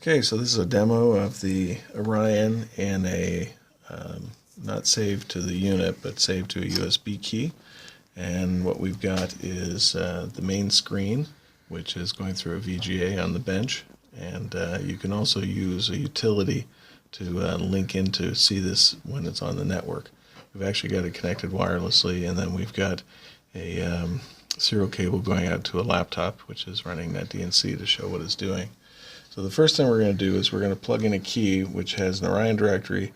Okay, so this is a demo of the ORiON in a not saved to the unit, but saved to a USB key. And what we've got is the main screen, which is going through a VGA on the bench. And you can also use a utility to link in to see this when it's on the network. We've actually got it connected wirelessly, and then we've got a serial cable going out to a laptop, which is running that DNC to show what it's doing. So the first thing we're going to do is we're going to plug in a key which has an ORiON directory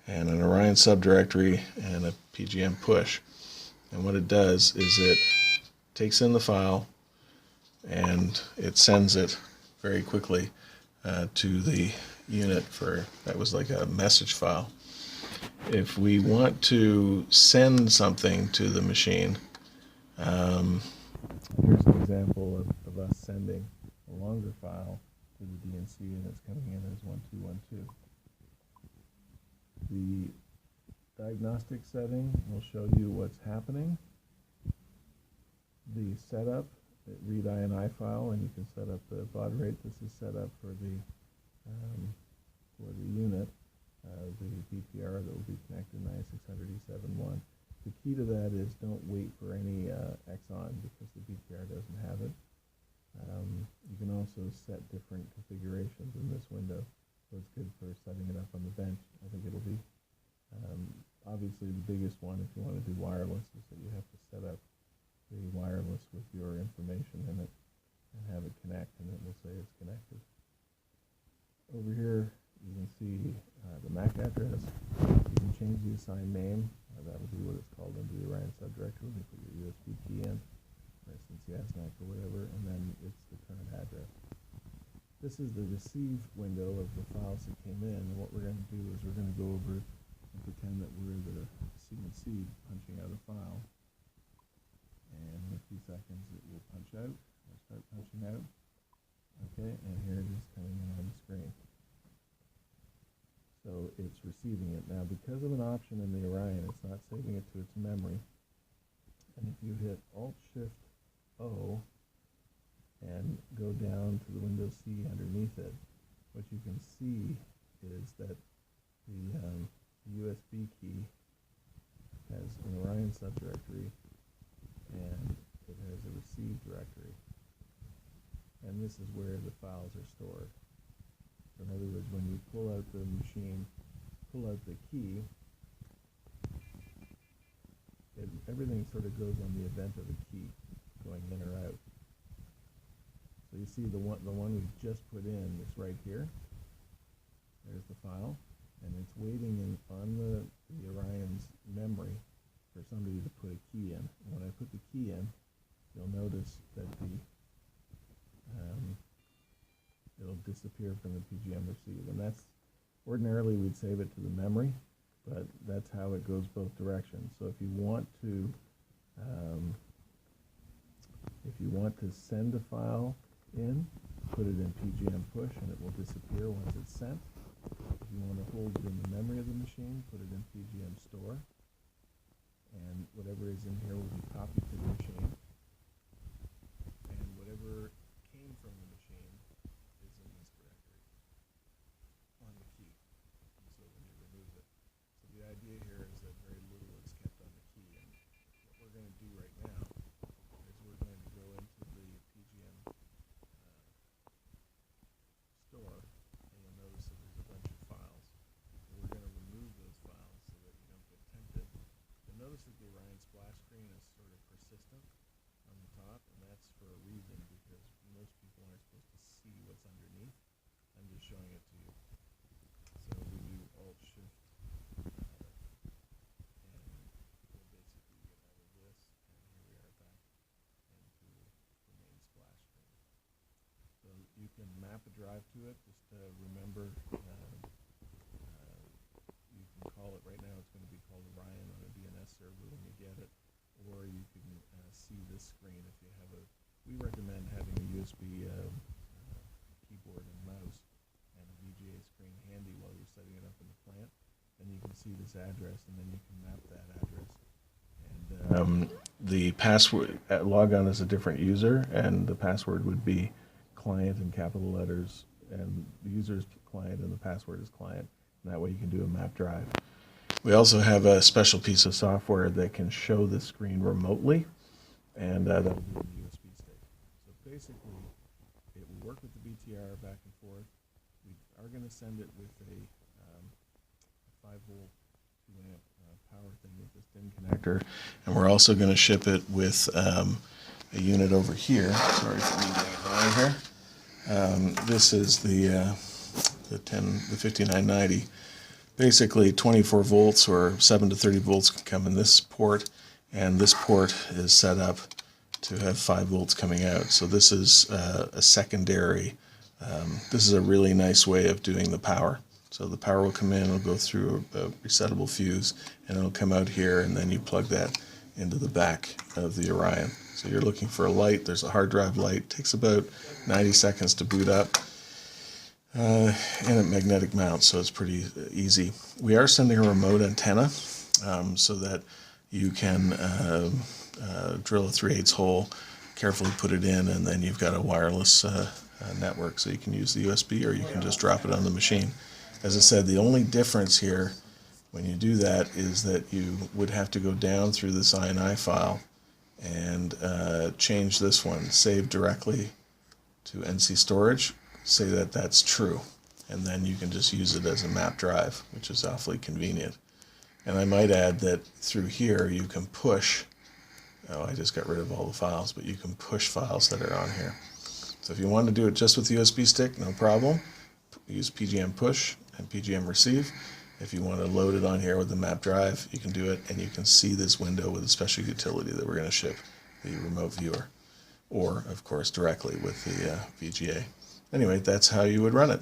and an ORiON subdirectory and a PGM push. And what it does is it takes in the file and it sends it very quickly to the unit for, that was like a message file. If we want to send something to the machine, here's an example of us sending a longer file to the DNC, and it's coming in as 1212. The diagnostic setting will show you what's happening. The setup, read INI file, and you can set up the baud rate. This is set up for the unit, the BPR that will be connected 9600E71. The key to that is don't wait for any Exxon because the BPR doesn't have it. You can also set different configurations in this window, so it's good for setting it up on the bench. I think it'll be obviously the biggest one if you want to do wireless is that you have to set up the wireless with your information in it and have it connect, and it will say it's connected. Over here you can see the MAC address. You can change the assigned name. That'll be what it's called under the ORiON subdirectory. You put your USB key in, for instance, Gaasenbeek or whatever, and then it's the current address. This is the receive window of the files that came in, and what we're going to do is we're going to go over and pretend that we're the CNC punching out a file. And in a few seconds it will punch out, or start punching out. Okay, and here it is coming in on the screen. So it's receiving it. Now, because of an option in the ORiON, it's not saving it to its memory. And if you hit Alt-Shift-O and go down to the Windows C underneath it, what you can see is that the USB key has an ORiON subdirectory and it has a receive directory. And this is where the files are stored. So in other words, when you pull out the machine, pull out the key, everything sort of goes on the event of a key going in or out. So you see the one we just put in is right here. There's the file, and it's waiting on the ORiON's memory for somebody to put a key in. And when I put the key in, you'll notice that it'll disappear from the PGM receive, and that's ordinarily we'd save it to the memory, but that's how it goes both directions. So if you want to send a file in, put it in PGM push, and it will disappear once it's sent. If you want to hold it in the memory of the machine, put it in PGM store, and whatever is in here will be copied to the machine, and whatever came from the machine is in this directory on the key, and so when you remove it. So the idea here is that very little is kept on the key, and what we're going to do right now is we're going to go into the PGM store, and you'll notice that there's a bunch of files, and we're going to remove those files so that you don't get tempted. You'll notice that the ORiON splash screen is sort of persistent on the top, and that's for a reason, because most people aren't supposed to see what's underneath. I'm just showing it to you. So we do Alt-Shift, and we'll basically get out of this, and here we are back into the main splash screen. So you can map a drive to it. Just remember, you can call it, right now it's going to be called ORiON on a DNS server when you get it, or you can see this screen if you have we recommend having a USB keyboard and mouse and a VGA screen handy while you're setting it up in the plant. Then you can see this address, and then you can map that address. And the password, log on as a different user, and the password would be client in capital letters and the user is client and the password is client. And that way you can do a map drive. We also have a special piece of software that can show the screen remotely, and that'll be on the USB stick. So basically, it will work with the BTR back and forth. We are going to send it with a 5-volt 2-amp power thing with this DIN connector, and we're also going to ship it with a unit over here. Sorry for me getting it on here. This is the 5990. Basically 24 volts or 7 to 30 volts can come in this port, and this port is set up to have 5 volts coming out. So this is a secondary, this is a really nice way of doing the power. So the power will come in, it'll go through a resettable fuse, and it'll come out here, and then you plug that into the back of the ORiON. So you're looking for a light, there's a hard drive light, it takes about 90 seconds to boot up. And a magnetic mount, so it's pretty easy. We are sending a remote antenna so that you can drill a 3/8 hole, carefully put it in, and then you've got a wireless network, so you can use the USB or you can just drop it on the machine. As I said, the only difference here when you do that is that you would have to go down through this INI file and change this one, save directly to NC storage. Say that that's true, and then you can just use it as a map drive, which is awfully convenient. And I might add that through here you can push, oh, I just got rid of all the files, but you can push files that are on here. So if you want to do it just with the USB stick, no problem. Use PGM push and PGM receive. If you want to load it on here with the map drive, you can do it, and you can see this window with a special utility that we're going to ship, the remote viewer, or of course directly with the VGA. Anyway, that's how you would run it.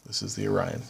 This is the ORiON.